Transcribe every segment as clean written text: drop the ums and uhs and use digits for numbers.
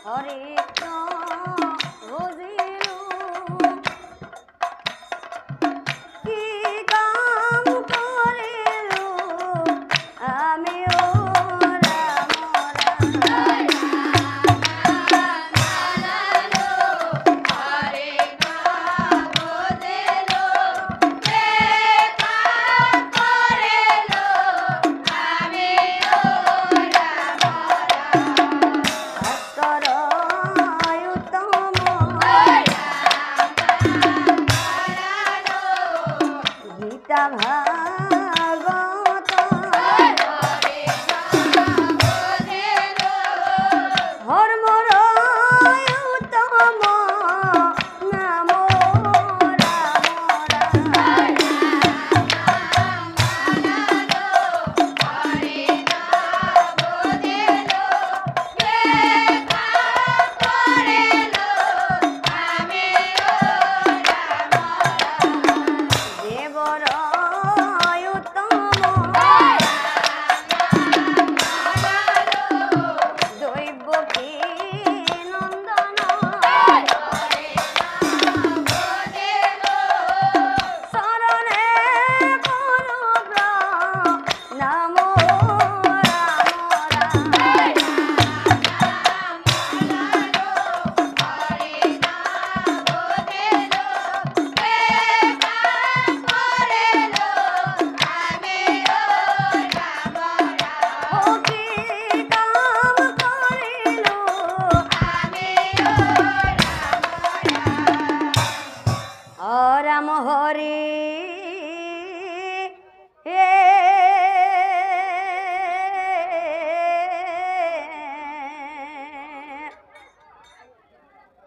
হরে বুঝিলু কি কাম করিলু আমি ও রাম হরে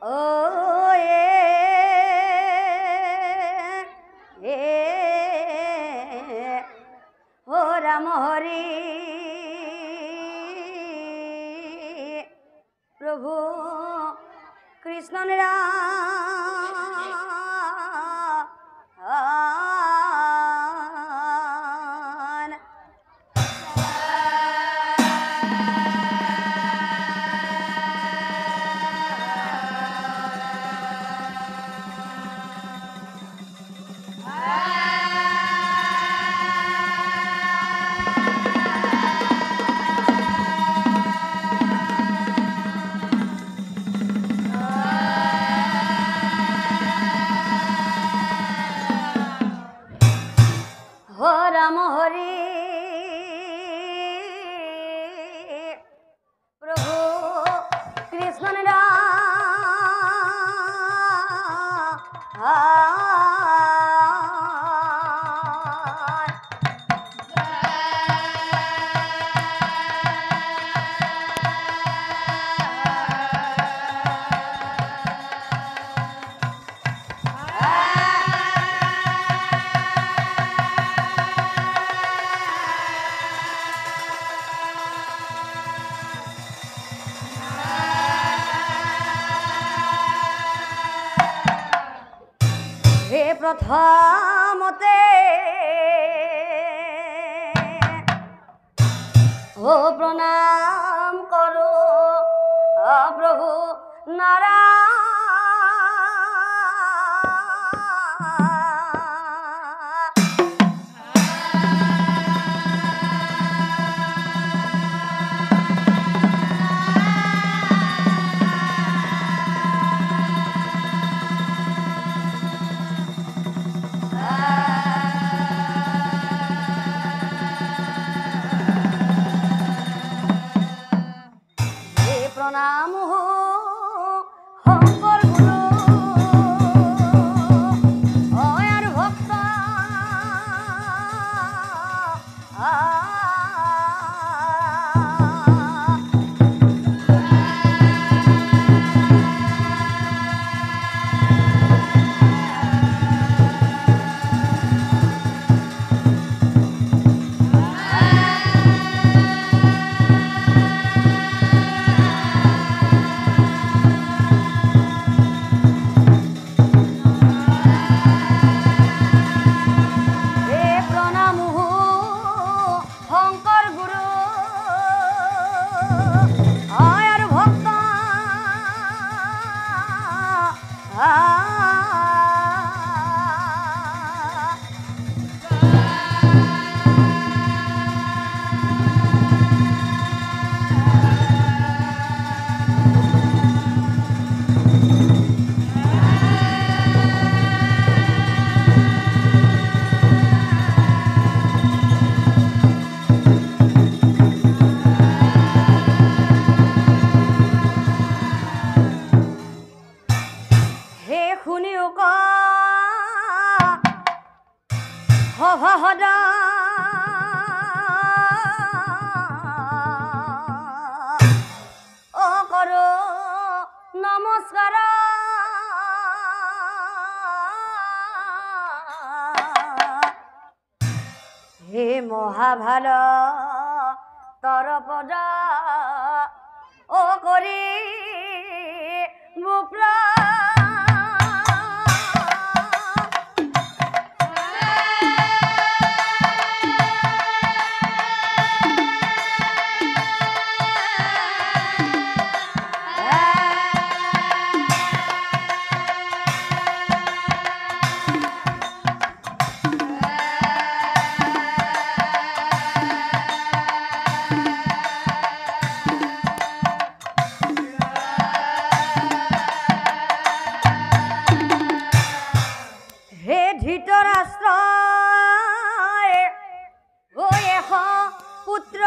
ও ও রাম হরে প্রভু কৃষ্ণ রাম হরে প্রভু কৃষ্ণ প্রথমতে ও প্রণাম করো প্রভু নারায়ণ প্রণাম শঙ্কর গুরু আর ভক্ত যাহা ভালো তর পজা ও করি মুপ্রা হে ধৃতরাষ্ট্র এহ পুত্র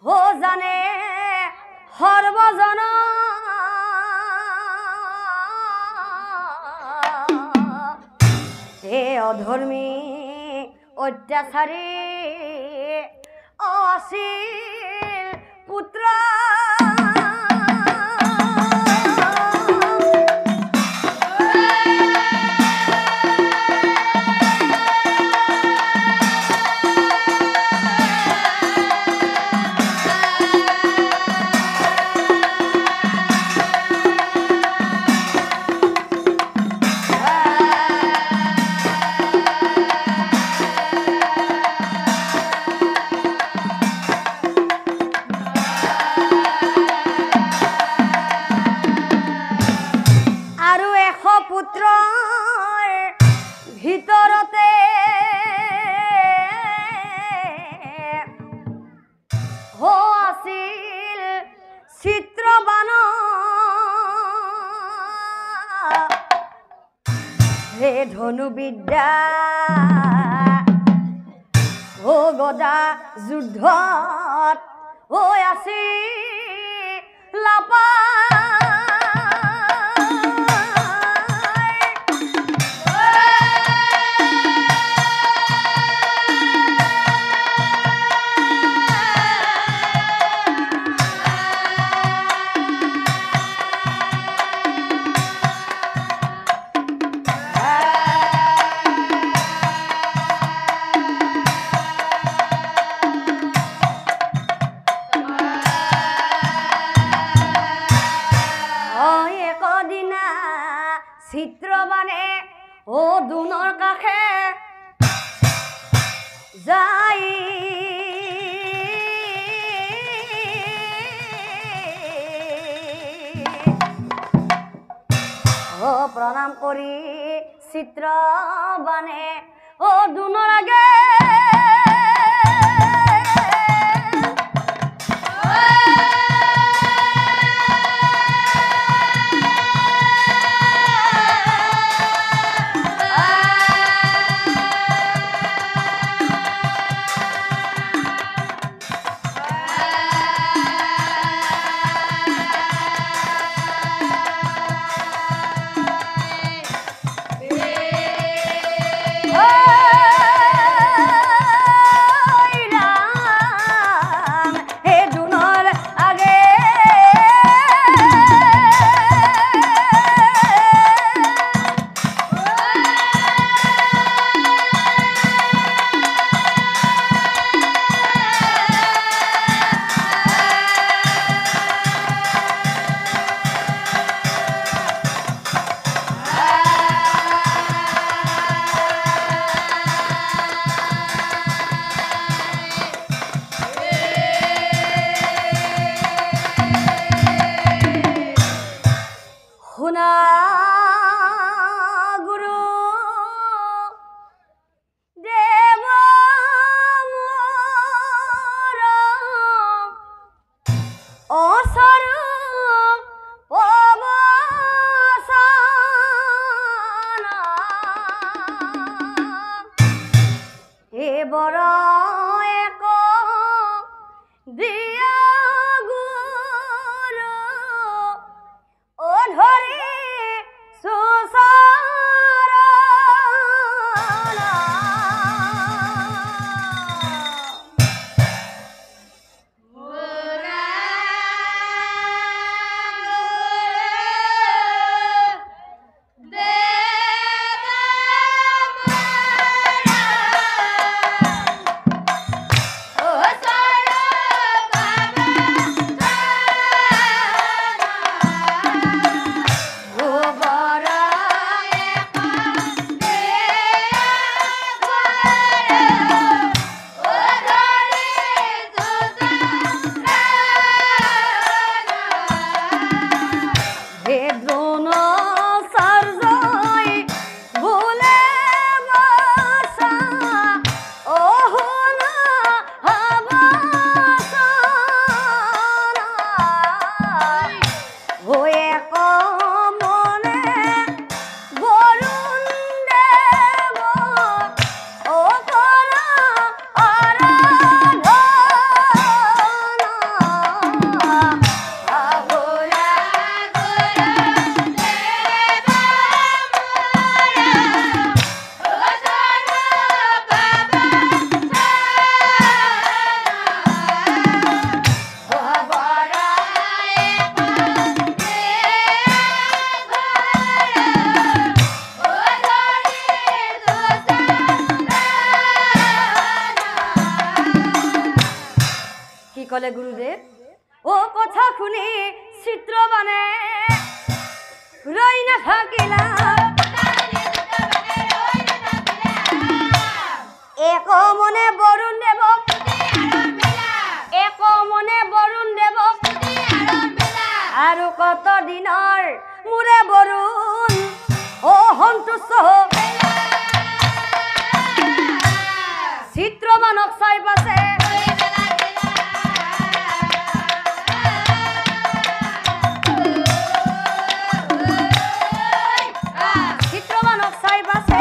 হো জানে সর্বজন হে অধর্মী অত্যাচারী অশীল পুত্র পুত্ৰৰ ভিতৰতে হো আছিল চিত্ৰবান হে ধনুবিদ্যা ও গদা যুদ্ধত হৈ আছিল লাপা চিত্ৰবানে ও দুনৰ কাষে যাই ও প্ৰণাম কৰি চিত্ৰবানে ও দুনৰ আগে শুনা গুৰু দেৱ মোৰ অস্বৰূপ পৱন এইবৰ এক দিয়া গুৰু ও ধৰি সুচৰণ বলে গুরুদেব ও কথা শুনি চিত্র বানে রই না থাকিলা এক মনে বরুণ দেব এক মনে বরুণ দেব আৰু কত দিনৰ মোৰে বৰুণ ও সন্তুষ্ট চিত্ৰমানক চাই পাছে চিত্ৰমানক চাই পাছে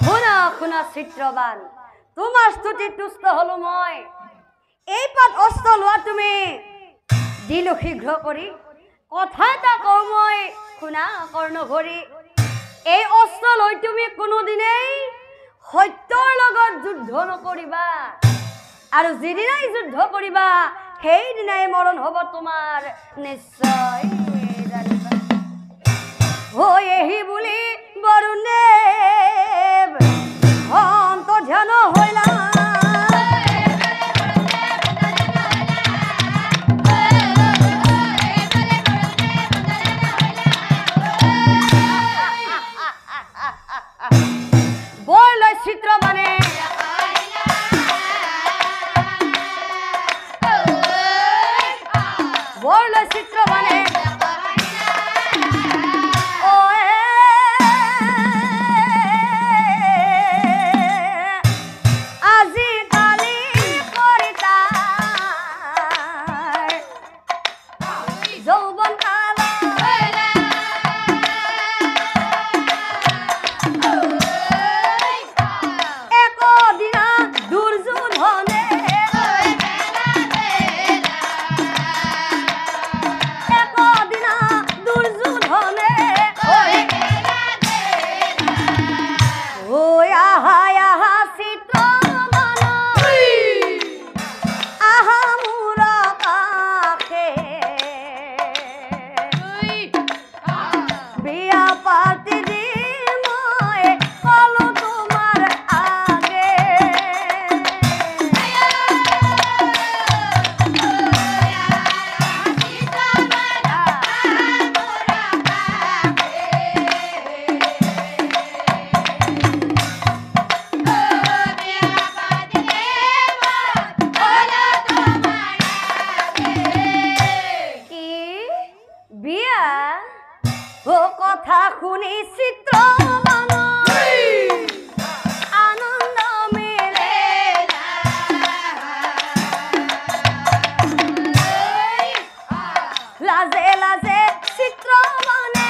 শুনা শুনা চিত্ৰবান তোমাৰ স্তুতি তুষ্ট হলো মই এই পাত অস্ত্ৰ লোৱা তুমি দিলো শীঘ্ৰ কৰি কথা এটা কওঁ মই শুনা কৰ্ণভৰি এই অস্ত্ৰ লৈ তুমি কোনোদিনেই সত্যৰ লগত যুদ্ধ নকৰিবা আৰু যিদিনাই যুদ্ধ কৰিবা সেইদিনাই মৰণ হ'ব তোমাৰ নিশ্চয় জানিবা হৈ এহি বুলি বৰুণদেৱ অন্তৰ্ধান হৈলা চিত্র মানে বড় চিত্র মানে আজি কালি করিতা যৌবন কালা কথা শুনি চিত্র আনন্দ মেলে লাজে লাজে চিত্র মানে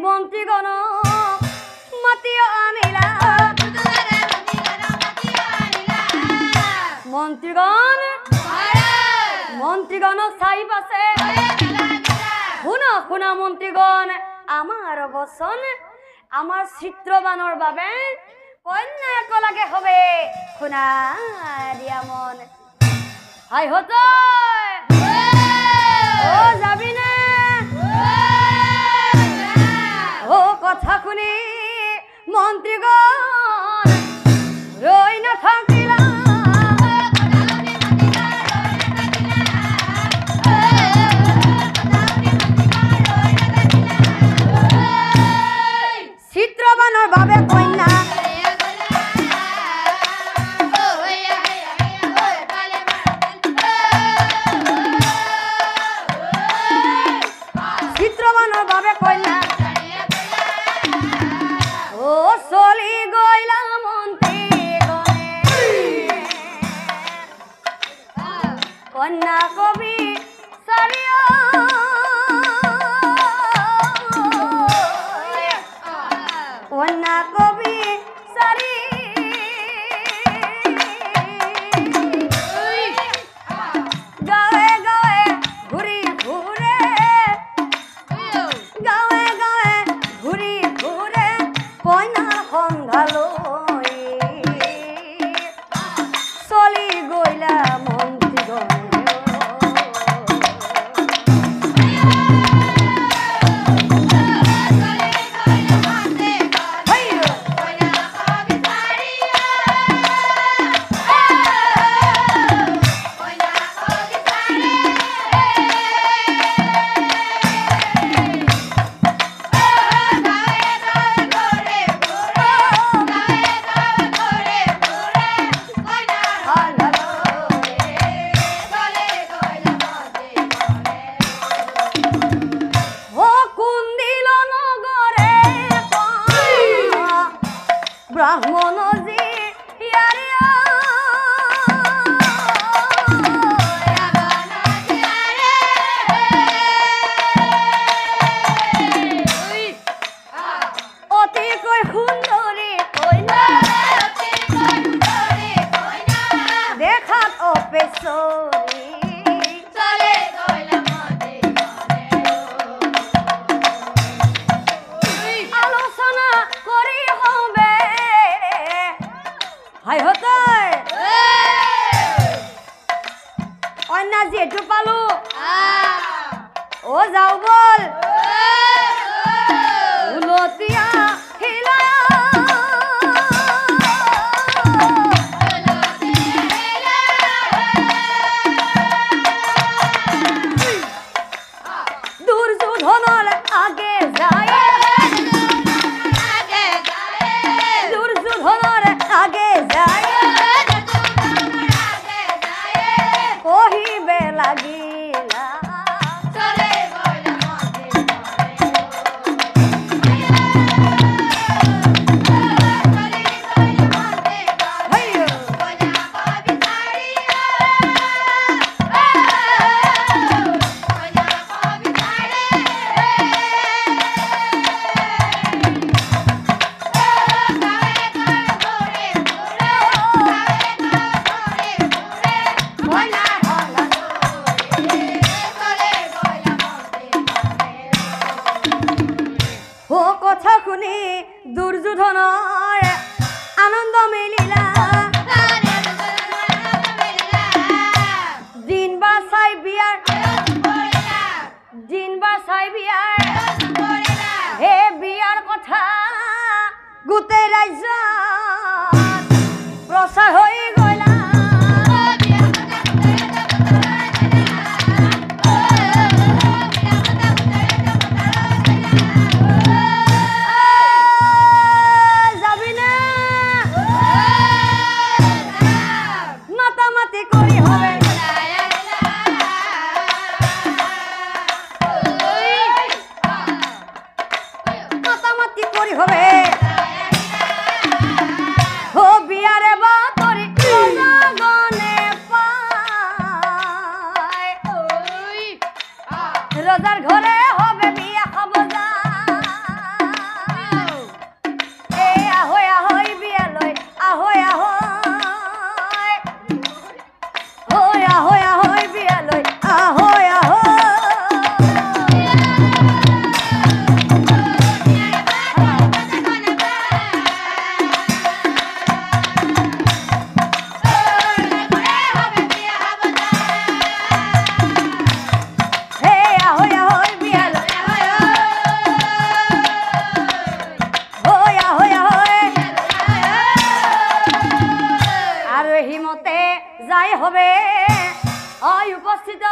মন্ত্রীগণ মাতিও আনিলা মন্ত্রীগণ চাই পাছে শুনা শুনা মন্ত্রীগণ আমার বচন আমার চিত্ৰবানৰ বাবে কন্যা লাগে হবে শুনা দিয়া মন হাই হত ও যাবি না ও কথা শুনি মন্ত্রীগণ রই না থাকিলা চিত্ৰবানৰ বাবে কন্যা চিত্ৰবানৰ বাবে কন্যা ও চলি গইলা মন্ত্ৰীগণে কন্যা কবি সাৰিয়া কন্যা কবি সাৰি গায়ে গায়ে ঘুৰি ঘুৰে পাত অপেছৰি চলে গইলা মতে আলোচনা কৰি হবে হাই হতই অন্য যেটো পালো ও যাও বল উলতিয়া হিলা দুর্যোধনের আগে যায় দুর্যোধনের আগে যায় কহিবে লাগিলা চলে গইলা মতে ও কথা শুনি দুৰ্যোধনৰ আনন্দ মিলিলা দিন বাছাই বিয়াৰ দিন বাছাই বিয়াৰ হে বিয়াৰ কথা গোটেই ৰাজ্যত প্ৰচাৰ হৈ গ'লা যাবি না মাতামাতি কৰি হবে মাতামাতি কৰি হবে ও বিয়ারে বাতরি রজাগনে পায় রজার ঘরে হবে বিয়া খাব যা এ আহয় আহয় বিয়া লয় আহয় আহয় ওই আহয় আহয় বিয়া লয় আহয় আহয় হে আহয় আহয় বিয়া লয় ওই আহয় আহয় আর হিমতে যাই হবে ওই উপস্থিত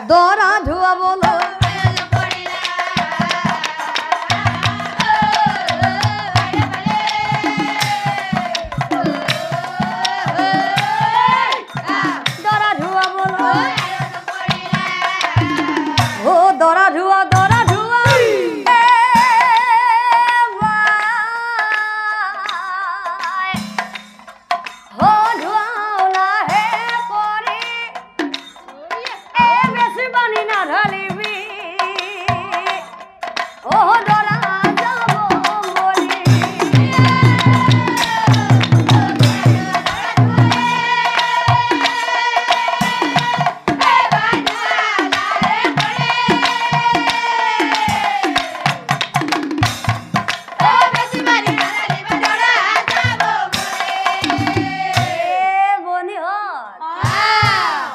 দরা ধুয়া বলো দরা ধুয়া বলো ও দরা ধুয়া এ ভাই ও ধুয়াওলা হে পরি এ বেশি পানি না ঢালিবি ও দরা যাব বলি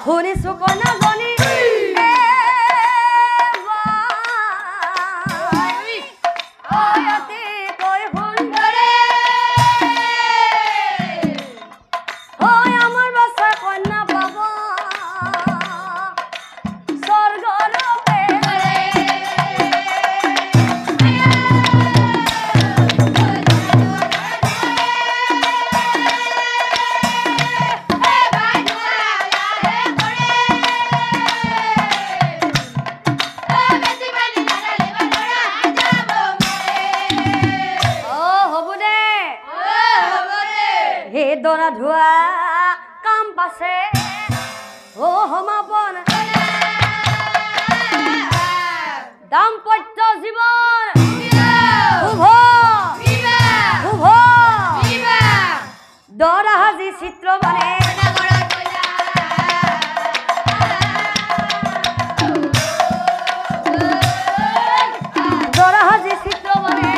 শুনিছো কনা জনী আমার বাচ্চা কন্যা পাব স্বর্গর হে দরা ধুয়া কাম পাছে ও সমাপন দাম্পত্য জীবন শুভ শুভ দরাহাজি চিত্রবনে দরাহাজি চিত্রবনে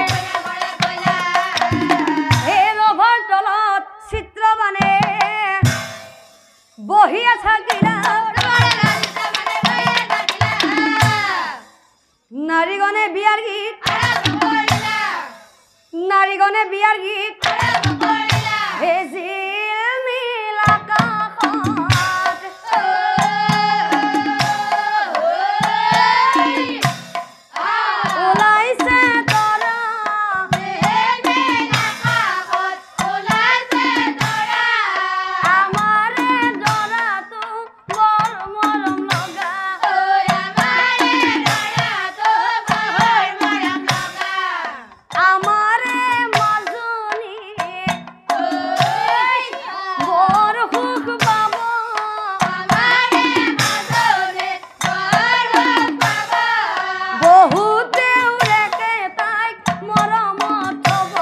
হে রভার তলত চিত্রবনে বহিয়া থাকিলা নারীগণে বিয়ার গীত নারীগণে বিয়ার গীত ভেজিল নীল আকাশত ওলাইছে তৰা আমাৰে দৰাটো বৰ মৰম লগা আমাৰে মাজনী বৰ সুখ পাব বহুতে উৰেকে তাইক মৰমত থব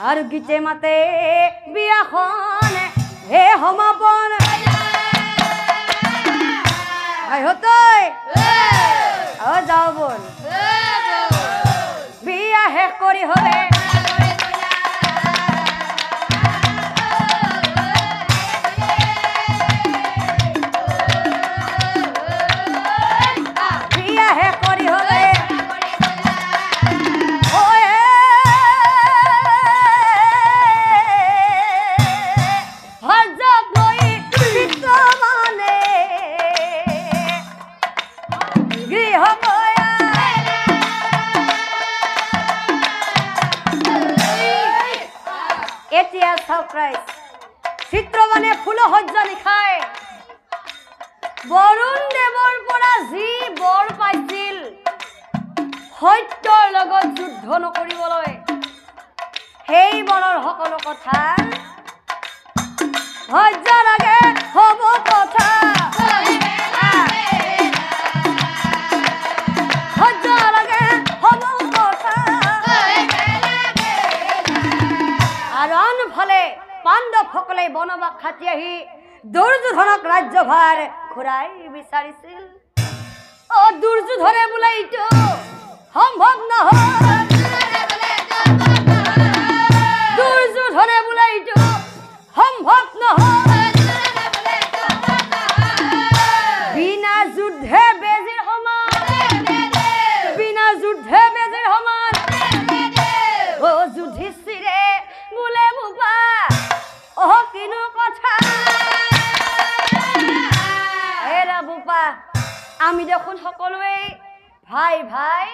আৰু গীতে মাতে বিয়াখন হে সমাপন হতই যাও বল বিয়া শেষ কৰি হবে বিয়া শেষ কৰি হবে এতিয়া সাৰপ্ৰাইজ চিত্ৰবনে ফুলসজ্জা লিখায় বৰুণ দেৱৰ পৰা যি বৰ পাইছিল সত্যৰ লগত যুদ্ধ নকৰিবলৈ সেই বৰৰ সকলো কথা সহ্যৰ আগে হ'ব কথা সহ্যৰ আগে হ'ব কথা আৰু আনফালে পাণ্ডৱসকলে বনবাস খাটি আহি দুৰ্যোধনক ৰাজ্যভাৰ ঘূৰাই বিচাৰিছিল দুৰ্যোধনে বোলে এইটো সম্ভৱ নহয় দুৰ্যোধনে বোলে এইটো সম্ভৱ নহয় বিনা যুদ্ধে বেজিৰ সমান বিনা যুদ্ধে বেজিৰ সমান যুধিষ্ঠিৰে বোলে বোপা কিনো কথা এৰা বোপা আমি দেখোন সকলোৱে ভাই ভাই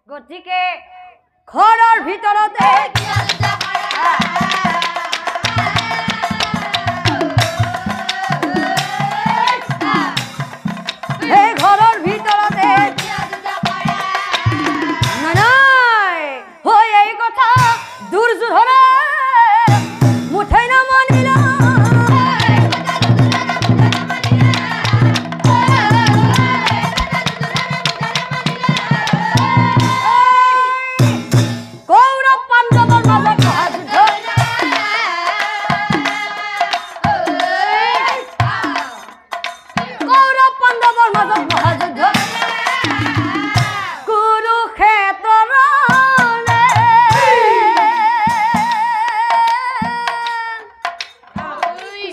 গতিকে ঘৰৰ ভিতৰতে এই ঘৰৰ ভিতৰতে নাই হৈ এই কথা দুৰ্যোধনে মুঠেই নামানিল কৌৰৱ পাণ্ডৱৰ মাজত মহাযুদ্ধ কৌৰৱ পাণ্ডৱৰ মাজত মহাযুদ্ধ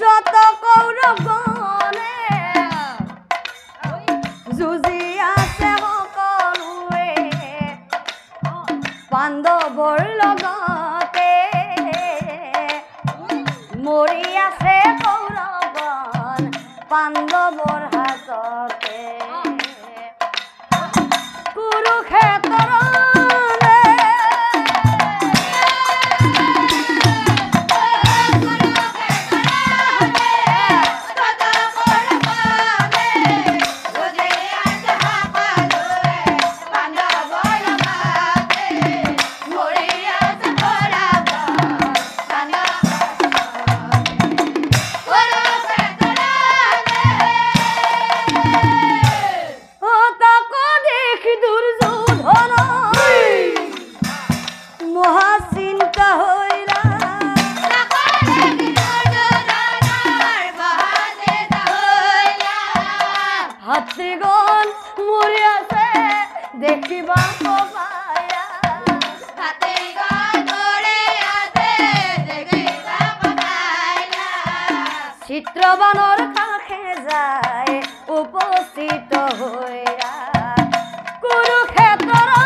যত কৌৰৱগণে যুঁজি আছে সকলোৱে পাণ্ডৱৰ লগতে মৰি আছে কৌৰৱগণ পাণ্ডৱৰ হাততে কুৰুক্ষেত্ৰৰ চিত্ৰবানৰ কাষে যায় উপস্থিত হৈয়া কুৰুক্ষেত্ৰলৈ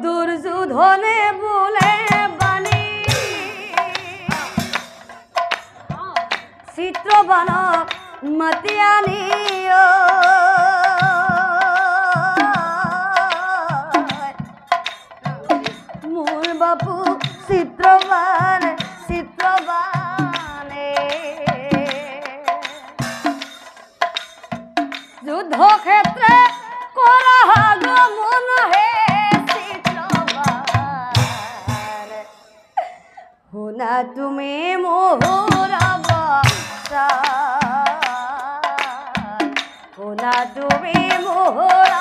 দুৰ্যোধনে বলে বাণী চিত্ৰবানক মাতি আনি মোৰ বাপু চিত্ৰবানে যুদ্ধ ক্ষেত্ৰে কৰা আগমন হে শুনা তুমি মোহৰ অৱসান শুনা তুমি মোহৰ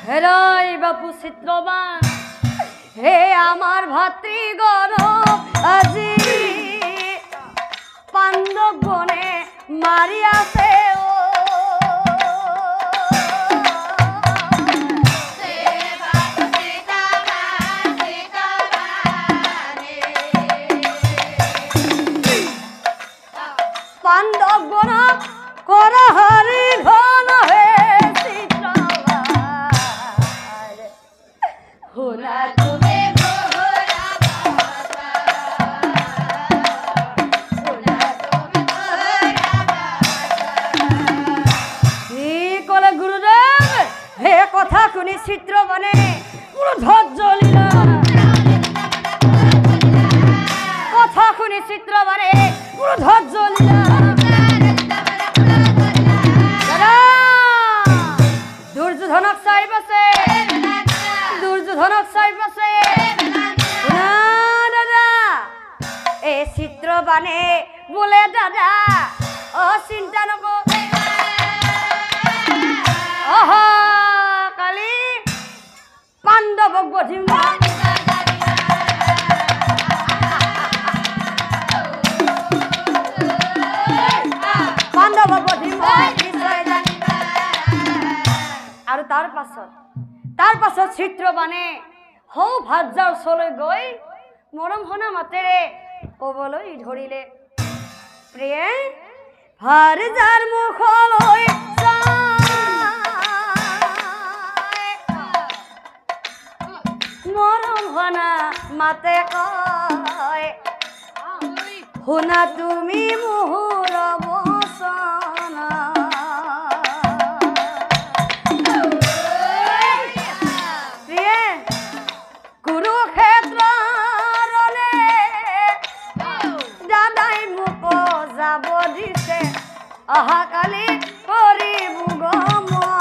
হেৰাই বাপু চিত্ৰবান হে আমাৰ ভাতৃগণ আজি পাণ্ডৱগণে মাৰি আছে পাণ্ডৱগণক কৰা হৰি ধন হে শুনা তুমি কলে গুৰুদেৱ হে কথা শুনি চিত্ৰবানে মোৰ ধৈৰ্য লীলা কথা শুনি চিত্ৰবানে মোৰ ধৈৰ্য লীলা দুৰ্যোধনক চাই পাছে দুৰ্যোধনক চাই পাছে শুনা দাদা এই চিত্ৰবানে বোলে দাদা চিন্তা নকৰ কালি পাণ্ডৱক বধিম পাণ্ডৱক বধিম আৰু তাৰ পাছত চিত্ৰবানে হৌ ভাজাৰ ওচৰলৈ গৈ মৰম হনা মাতেৰে ক'বলৈ ধৰিলে প্ৰিয়ে ভাজাৰ মুখলৈ মৰম হনা মাতে কয় শুনা তুমি মোহৰ বচনা অহাকালি কৰিব গমনা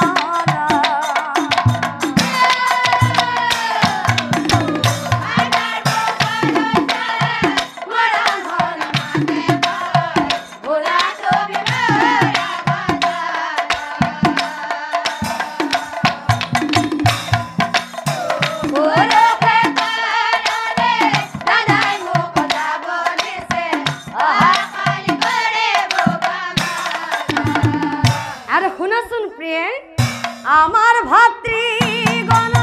আমাৰ ভাতৃগণ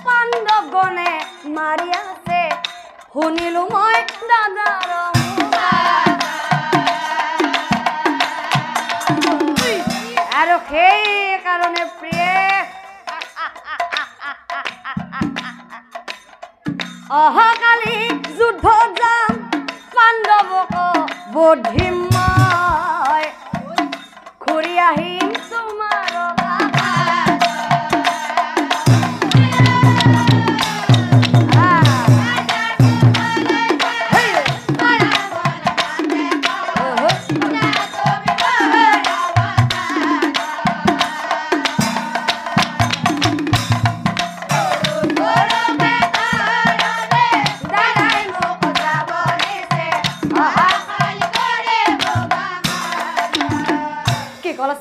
পাণ্ডৱগণে মাৰি আছে শুনিলো মই দাদাৰ আৰু সেই কাৰণে প্ৰিয়ে অহাকালি যুদ্ধ যাম পাণ্ডৱক বধিম মই ঘূৰি আহিম তোমাৰ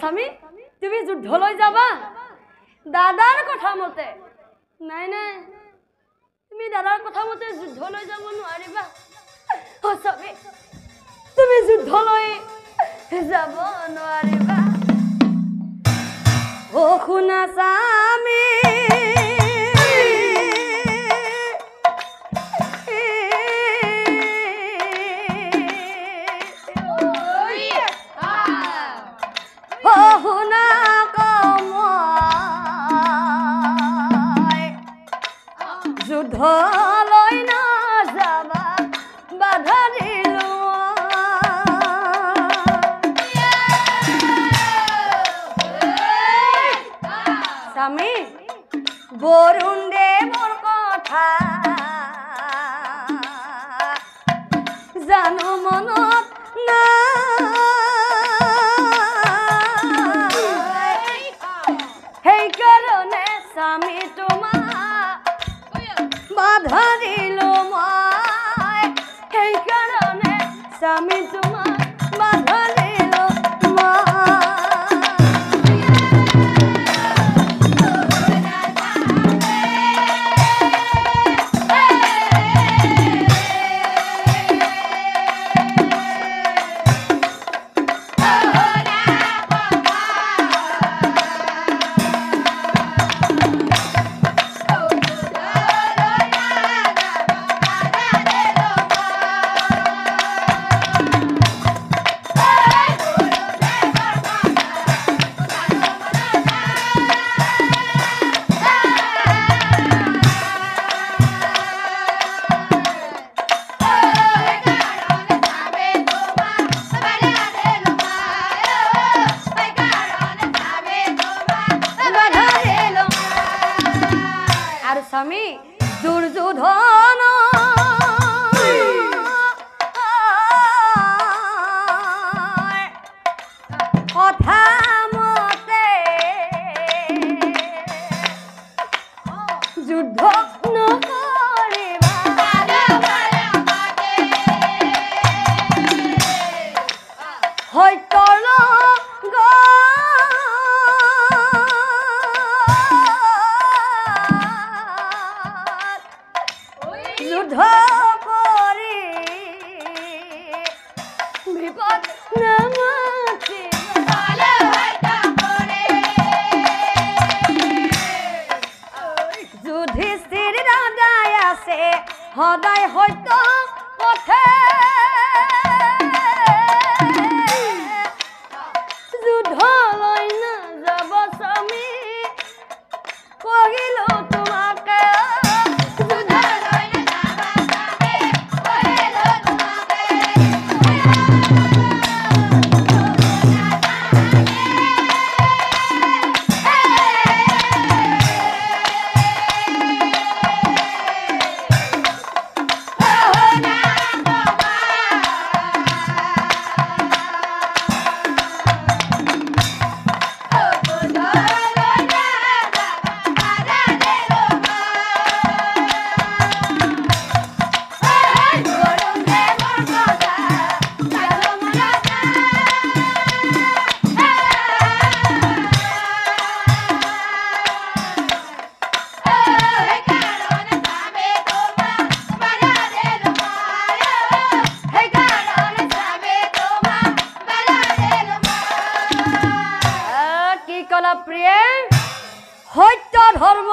স্বামী তুমি যুদ্ধলৈ যাবা দাদাৰ কথা মতে নাই নাই তুমি দাদাৰ কথা মতে যুদ্ধলৈ যাব নোৱাৰিবা স্বামী তুমি যুদ্ধলৈ যাব নোৱাৰিবা ও শুনা স্বামী যুদ্ধলৈ নাযাবা বাধা দিলো স্বামী বৰুণ দেৱৰ কথা জানো মনত নাই সেইকাৰণে স্বামী তোমাৰ বাধা দিলো মই সেইকাৰণে স্বামী তোমাক বাধা দিলো স্বামী দুৰ্যোধন কথা মতে যুদ্ধ নকৰিবা সত্যৰ যুদ্ধ কৰি বিপদ নামাতি যুধিষ্ঠিৰ দাদাই আছে সদায় সত্য পথে যুদ্ধলৈ নাযাব স্বামী কহিলো তোমাকে প্ৰিয়ে সত্য ধৰ্ম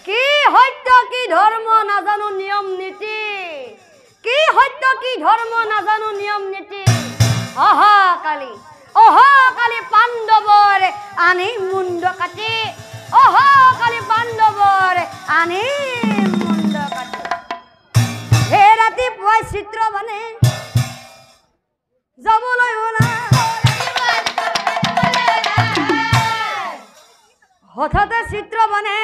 কি সত্য কি ধৰ্ম নাজানো নিয়ম নীতি কি সত্য কি ধৰ্ম নাজানো নিয়ম নীতি অহাকালি পাণ্ডৱৰ আনি মুণ্ড কাটি অহ কালি পাণ্ডৱৰ আনি মুণ্ড কাটি হে ৰাতিপুৱাই চিত্ৰবানে যাবলৈ ওলা হঠাতে চিত্ৰবানে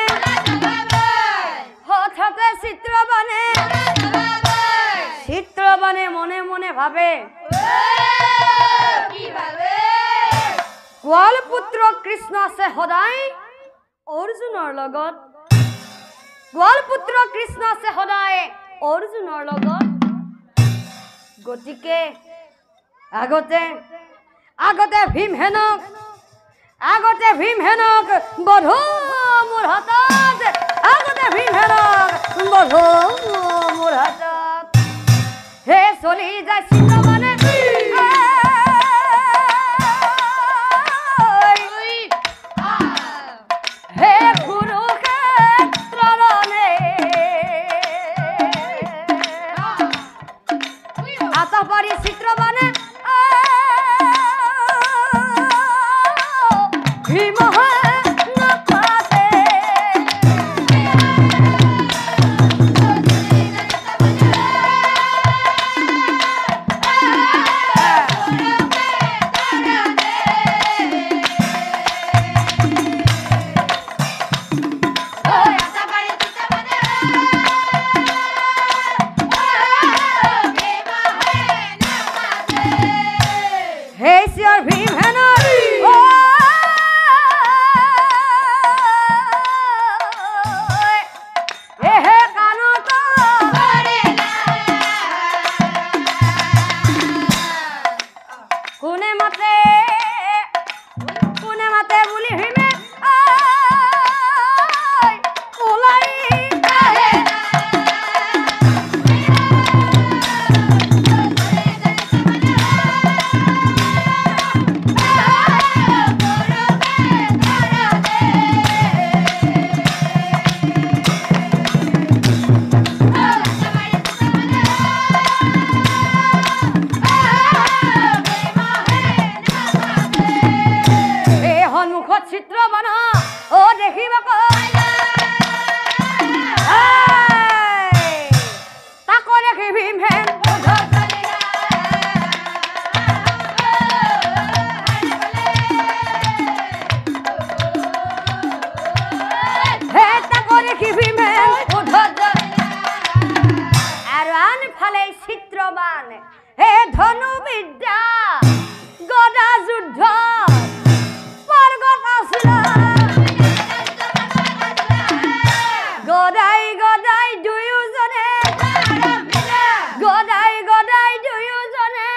মনে মনে ভাবে কোৱাল পুত্ৰ কৃষ্ণ আছে সদায় অৰ্জুনৰ লগত কোৱাল পুত্ৰ কৃষ্ণ আছে সদায় অৰ্জুনৰ লগত গতিকে আগতে ভীমহেনক বধূ মোৰ হাতত আগতে ভীমহেনক বধূ মোৰ হাতত হে চলি যায় চিত্ৰবানে হে কুৰুক্ষেত্ৰৰণে আতপাৰি চিত্ৰবানে ভীমহে নাপাতে হে চিঞৰ ভীমহেনৰ কোনে মাতে বুলি ভীমে ওলাই আহে চিত্ৰবান ও দেখিব তাক দেখি ভীমহেন হে তাক দেখি ভীমহেন আৰু আনফালে চিত্ৰবান হে ধনুবিদ্যা গদা যুদ্ধ গদাই দুয়োজনে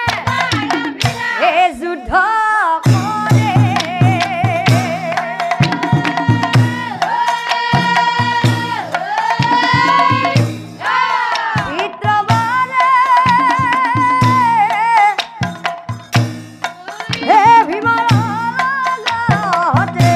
এই যুদ্ধ কৰে চিত্ৰবানে হে ভীমৰ লগতে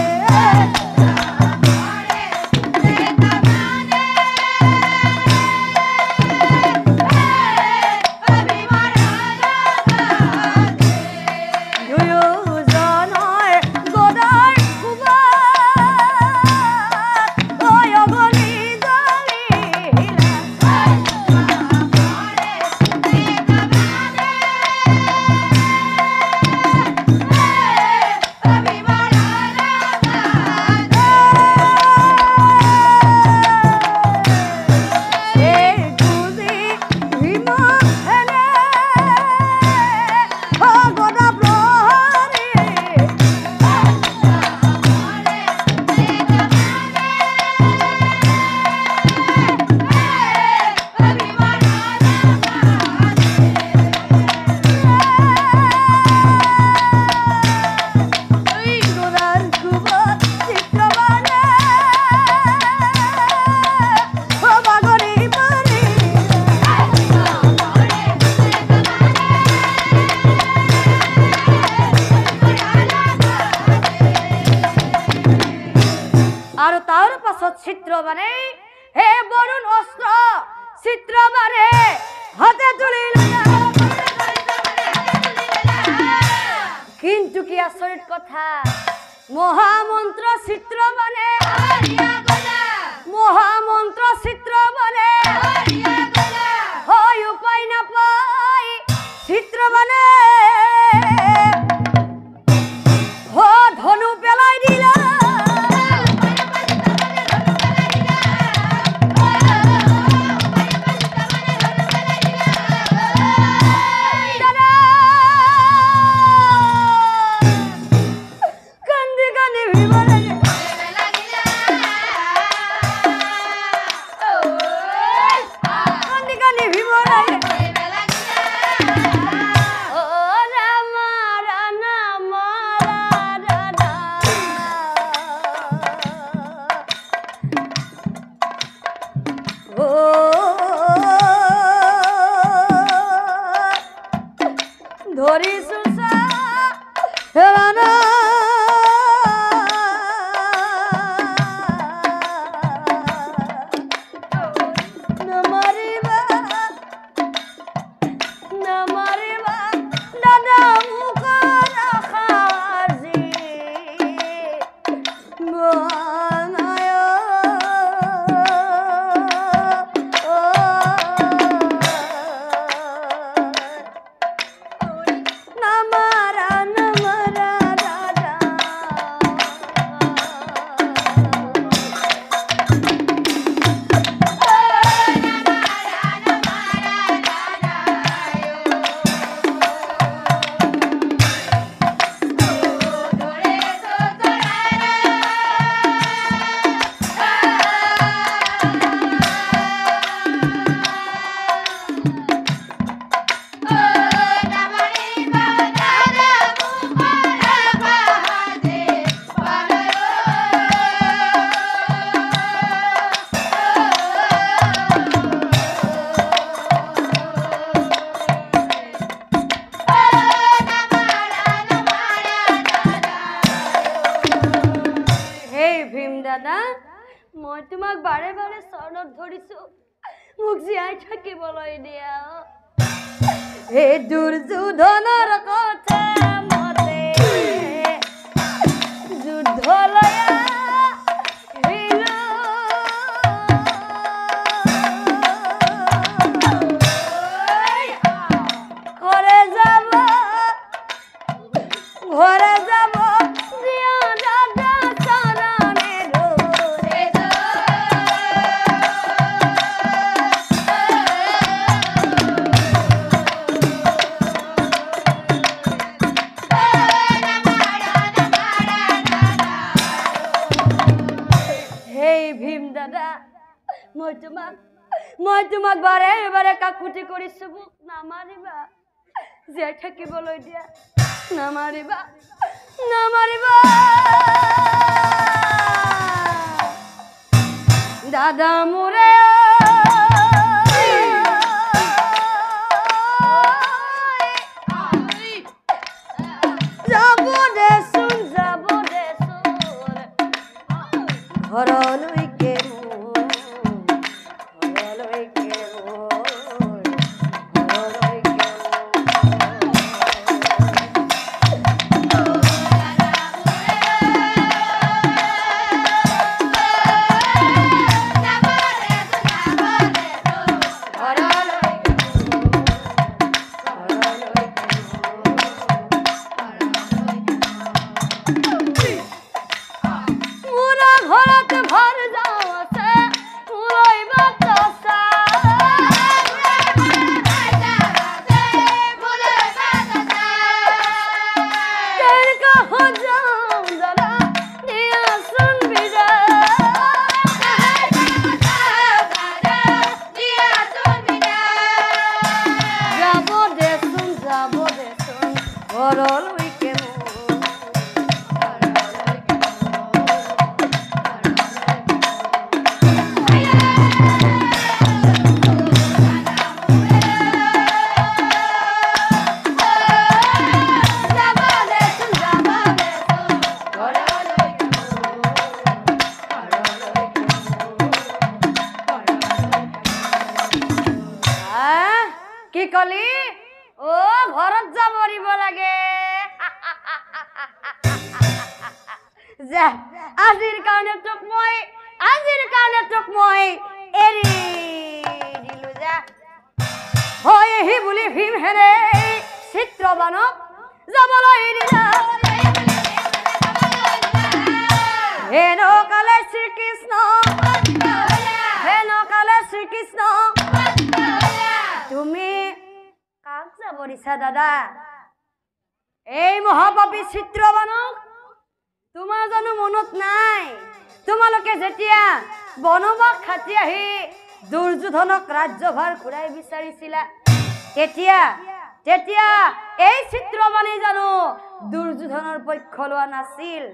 আৰু তাৰ পাছত চিত্ৰবানে হে বৰুণ অস্ত্ৰ চিত্ৰবানে হাতে তুলি কিন্তু কি আচৰিত কথা মহামন্ত্র চিত্র বনে হরিয়া গলা মহামন্ত্র চিত্র বনে হরিয়া গলা হয় উপায় না পাই চিত্র বনে হো ধনু পেলাই দিলা দাদা কান্দি কান্দি ভিমরে কান্দি কান্দি ভিমরে ও রামা রানা মারা রানা ও ধরি সুসা রানা নমরিবা নমরিবা দাদা মুখরা খাজি বনায় নমরা নমরা দাদা হেই ভীম দাদা মই তোমাক বাৰে বাৰে চৰণত ধৰিছো মোক জীয়াই থাকিবলৈ দিয়া হে দুৰ্যোধনৰ কথা মতে যুদ্ধলৈ আহিলো। ঘৰে যাব ঘৰে যাব জিয়া দাদা চৰণে ধৰে হেই ভীম দাদা মই তোমাক বাৰে বাৰে কাকুতি কৰিছো মোক নামাৰিবা জীয়াই থাকিবলৈ দিয়া নামাৰিবা নামাৰিবা দাদা মোৰে যাব দেচোন ঘৰলৈকে ঘৰলৈকে ঘৰলৈকে মোৰা ঘৰত ভৰ যাওঁ আছে মোলৈ বাটচা কেনেকা হৈ যাওঁ দাদা দিয়াচোন যাব দেচোন ঘৰলৈকে কি কলি অ ঘৰত যাব লাগে যা আজিৰ কাৰণে তোক মই এৰি দিলো যা হয় হি বুলি ভীম হেৰে চিত্ৰবানক যাবলৈ দিলা হেনকালে শ্ৰীকৃষ্ণ তুমি কাক যাব দিছা দাদা এই মহাপাপী চিত্ৰবানক তোমাৰ জানো মনত নাই তোমালোকে যেতিয়া বনবাস খাটি আহি দুৰ্যোধনক ৰাজ্যভাৰ ঘূৰাই বিচাৰিছিলা তেতিয়া এই চিত্ৰবানে জানো দুৰ্যোধনৰ পক্ষ লোৱা নাছিল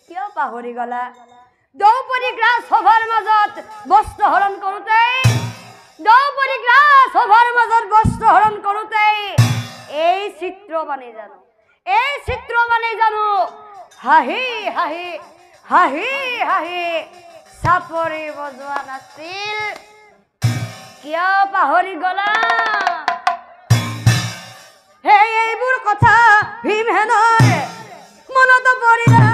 কিয় পাহৰি গলা দ্ৰৌপদীক ৰাজসভাৰ মাজত বস্ত্ৰ হৰণ কৰোঁতে এই চিত্ৰবানে জানো হাঁহি চাপৰি বজোৱা নাছিল কিয় পাহৰি গলা সেই এইবোৰ কথা ভীমসেনৰ মনত পৰিলা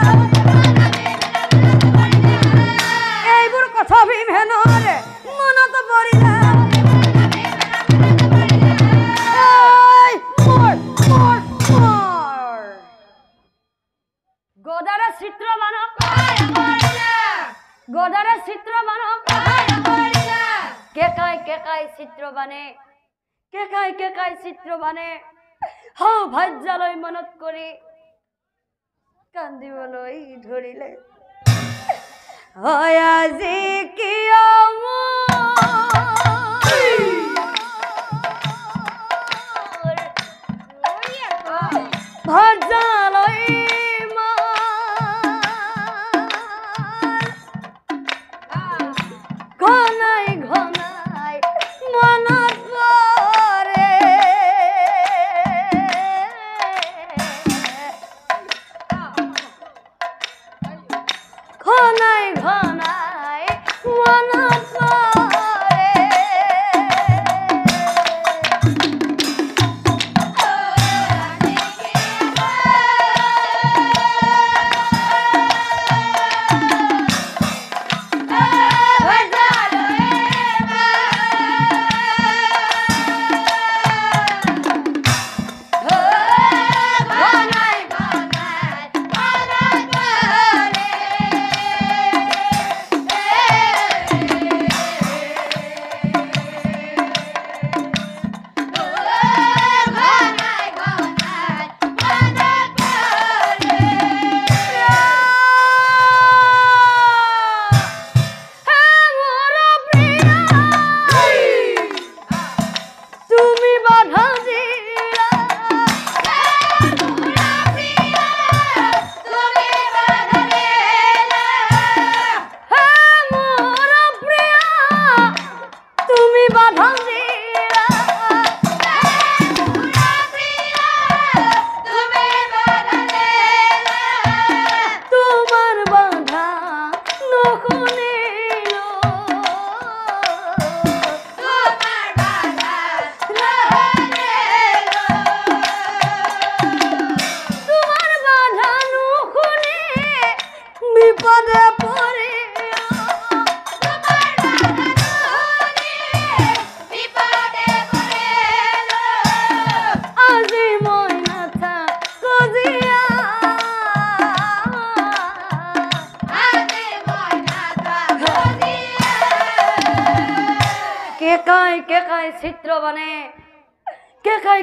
এইবোৰ কথা ভীমসেনৰ মনত পৰিলা গদাৰে চিত্ৰবানক কেকাই চিত্ৰবানে সৌভাগ্যলৈ মনত কৰি কান্দিবলৈ ধৰিলে হয় আজি কিয় ভাজালৈ ঘনাই মনত পৰে ঘনাই মনত পৰে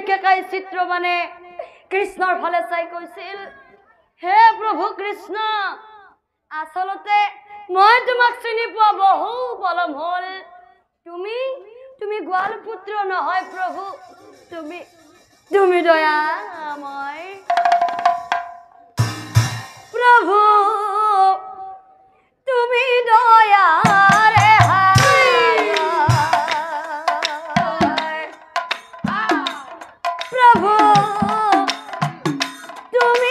কেকাই চিত্ৰবানে কৃষ্ণৰ ফালে চাই কৈছিল হে প্ৰভু কৃষ্ণ আচলতে মই তোমাক চিনি পোৱা বহু পলম হ'ল তুমি গোৱাল পুত্ৰ নহয় প্ৰভু তুমি দয়াময় প্ৰভু তুমি দয়াৰে প্ৰভু তুমি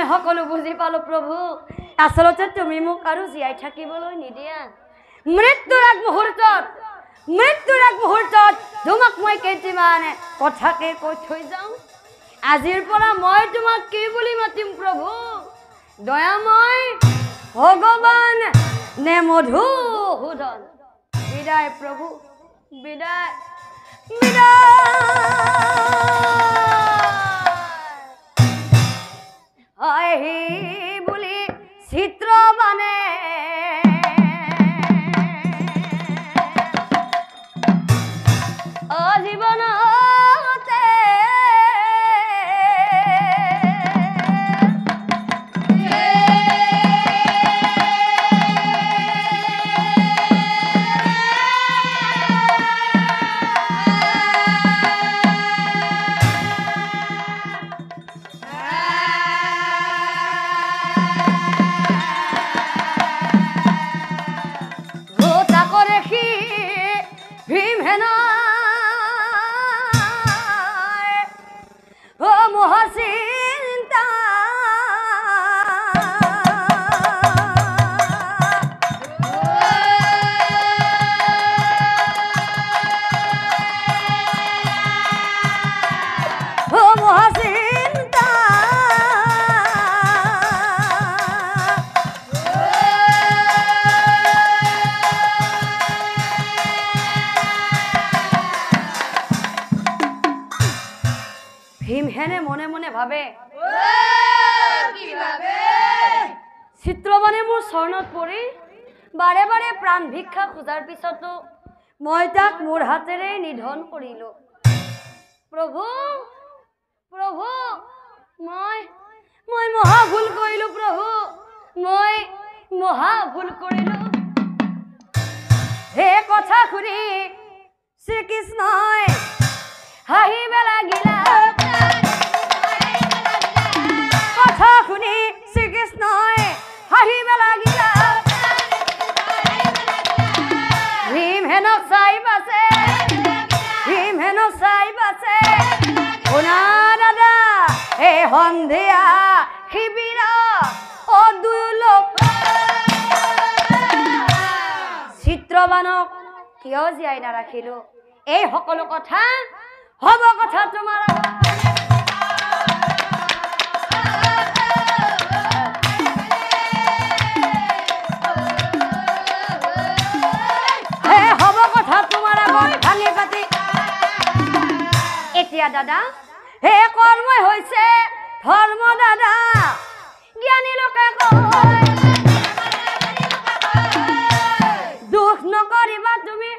সকলো বুজি পালো প্ৰভু আচলতে তুমি মোক আৰু জীয়াই থাকিবলৈ নিদিয়া মৃত্যুৰ এক মুহূৰ্তত তোমাক মই কেইটামান কথাকে কৈ থৈ যাওঁ আজিৰ পৰা মই তোমাক কি বুলি মাতিম প্ৰভু দয়াময় ভগৱান নে মধুসূদন বিদায় প্ৰভু বিদায় আহি বুলি চিত্ৰবানে জীৱনতে ভীমসেনে মনে মনে ভাবে চিত্ৰবানে মোৰ চৰণত পৰি বাৰে বাৰে প্ৰাণ ভিক্ষা খোজাৰ পিছতো মই তাক মোৰ হাতেৰে নিধন কৰিলো প্ৰভু প্ৰভু মই মহা ভুল কৰিলো প্ৰভু মই মহা ভুল কৰিলো হে কথা শুনি শ্ৰীকৃষ্ণই হাঁহিব লাগিলা কথা শুনি শ্ৰীকৃষ্ণই হাঁহিব লাগিলা ভীমসেনক চাই পাছে শুনা দাদা এই সন্ধিয়া শিবিৰ দুয়োলোক চিত্ৰবানক কিয় জীয়াই নাৰাখিলো এই সকলো কথা হব কথা তোমাৰ হব কথা তোমাৰ আগত ভাঙি পাতি এতিয়া দাদা হে কৰ্মই হৈছে ধৰ্ম দাদা জ্ঞানী লোকে কয় দুখ নকৰিবা তুমি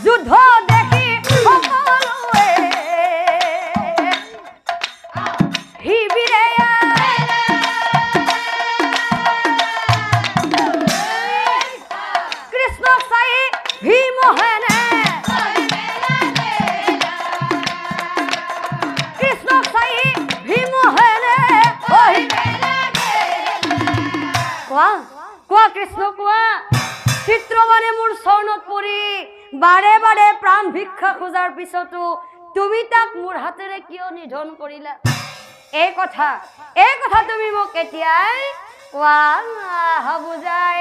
যুদ্ধ দেখি সকলোৱে শিবিৰে কৃষ্ণক চাই ভীমসেনে কোৱা কৃষ্ণ কোৱা চিত্ৰবানে মোৰ চৰণত পৰি বাৰে বাৰে প্ৰাণ ভিক্ষা খোজাৰ পিছতো তুমি তাক মোৰ হাতেৰে কিয় নিধন কৰিলা এই কথা তুমি মোক এতিয়াই কোৱা বুজাই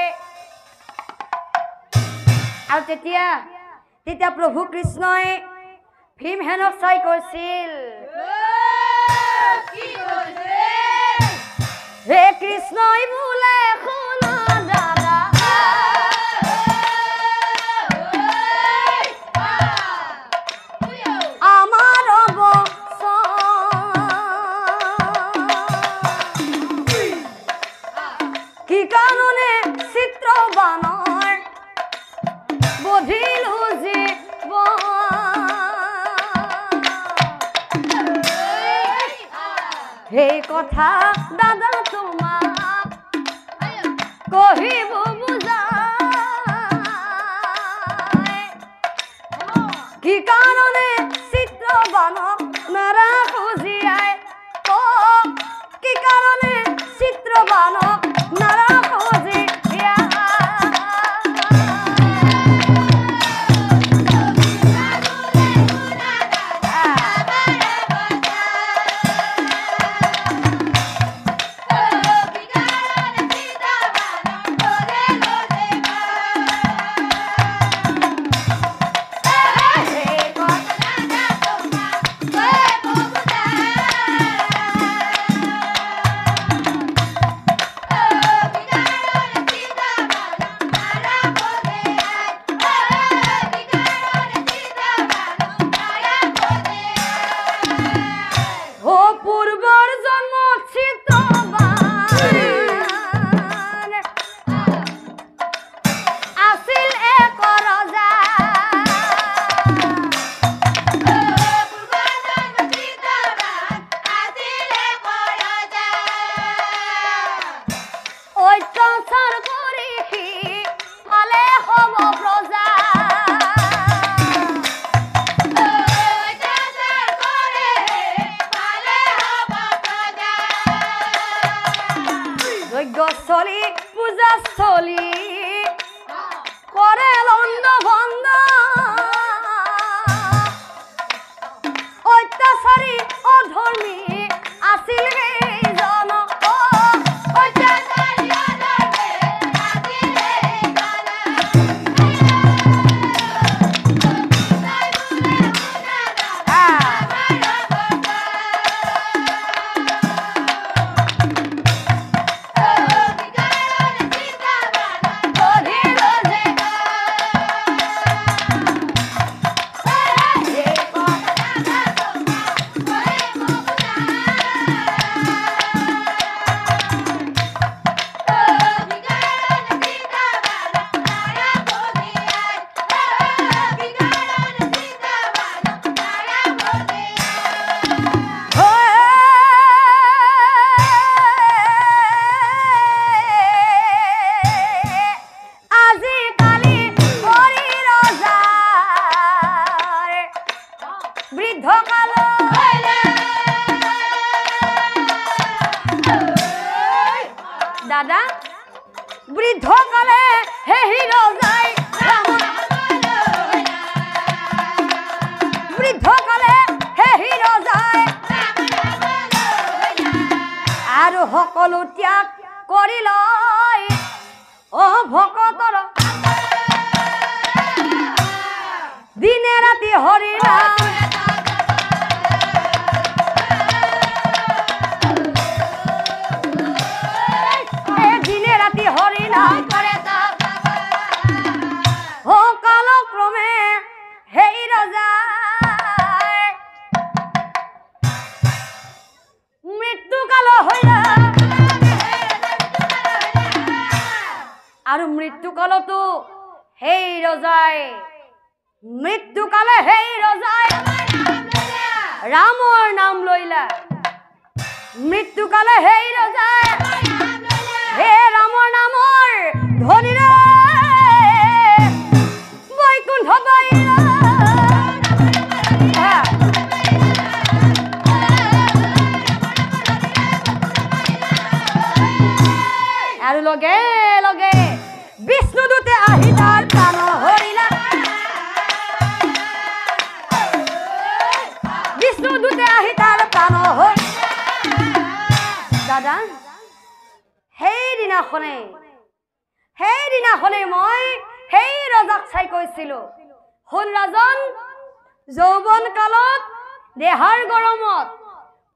আৰু তেতিয়া প্ৰভু কৃষ্ণই ভীমসেনক চাই কৈছিল হে কৃষ্ণই বোলে শুনা দাদা আমাৰ কি কাৰণে চিত্ৰবানৰ বধিলো সেই কথা দাদা তোমাক কহিব বুজাই কি কাৰণে চিত্ৰবানক নাৰাখো জীয়াই কি কাৰণে চিত্ৰবানক নাৰাখো জীয়াই ৰাতি হৰি নাম দিনে ৰাতি হৰি নাম কৰে তো ও কালক্ৰমে হেই ৰজায় মৃত্যুকাল হইলা আৰ মৃত্যুকালতো হেই ৰজায় মৃত্যুকালে হেই ৰজায় ৰামৰ নাম লইলা মৃত্যুকালে হেই ৰজায় হে ৰামৰ নামৰ ধনিৰে বৈকুণ্ঠ পাইলা আৰু লগে লগে বিষ্ণুদূতে আহি তাৰ প্ৰাণ হৰিলা বিষ্ণুদূতে আহি তাৰ প্ৰাণ হৰিলা দাদা সেইদিনাখনে মই সেই ৰজাক চাই কৈছিলো শুন ৰাজন যৌৱন কালত দেহাৰ গৰমত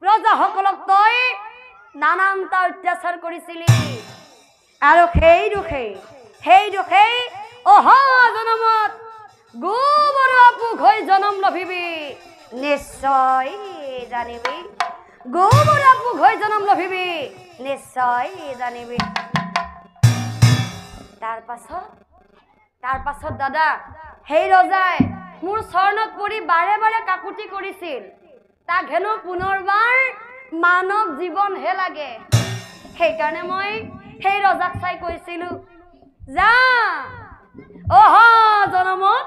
প্ৰজাসকলক তই নানানটা অত্যাচাৰ কৰিছিলি আৰু সেই দুখেই অহা জনমত গোবৰুৱা পোক হৈ জনম লভিবি নিশ্চয় জানিবি গোবৰুৱা পোক হৈ জনম লভিবি নিশ্চয় জানিবি তাৰ পাছত দাদা সেই ৰজাই মোৰ চৰণত পৰি বাৰে বাৰে কাকুতি কৰিছিল তাক হেনো পুনৰবাৰ মানৱ জীৱনহে লাগে সেইকাৰণে মই সেই ৰজাক চাই কৈছিলো যা অহা জনমত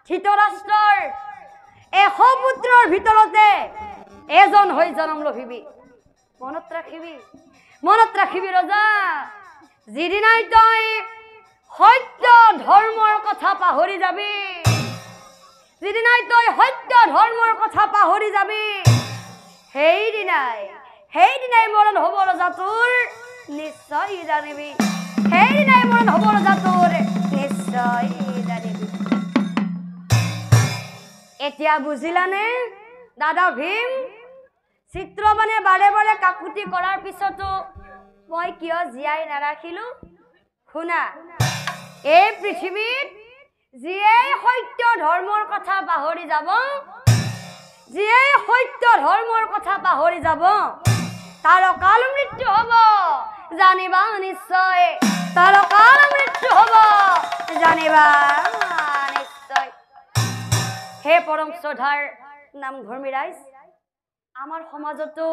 ধৃতৰাষ্ট্ৰৰ 100 পুত্ৰৰ ভিতৰতে এজন হৈ জনম লভিবি মনত ৰাখিবি ৰজা যিদিনাই তই সত্য ধৰ্মৰ কথা পাহৰি যাবি সেইদিনাই মৰণ হ'ব ৰজা তোৰ নিশ্চয় জানিবি এতিয়া বুজিলানে দাদা ভীম চিত্ৰবানে বাৰে বাৰে কাকুতি কৰাৰ পিছতো মই কিয় জীয়াই নাৰাখিলো শুনা এই পৃথিৱীত যিয়ে সত্য ধৰ্মৰ কথা পাহৰি যাব তাৰ অকাল মৃত্যু হ'ব জানিবা নিশ্চয় হে পৰম শ্ৰদ্ধাৰ নামধৰ্মী ৰাইজ আমাৰ সমাজতো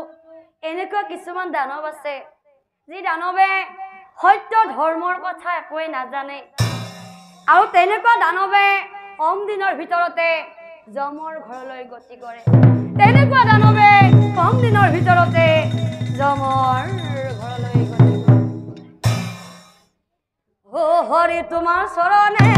এনেকুৱা কিছুমান দানৱ আছে যি দানৱে সত্য ধৰ্মৰ কথা একোৱে নাজানে আৰু তেনেকুৱা দানৱে কম দিনৰ ভিতৰতে যমৰ ঘৰলৈ গতি কৰে ও হৰি তোমাৰ চৰণে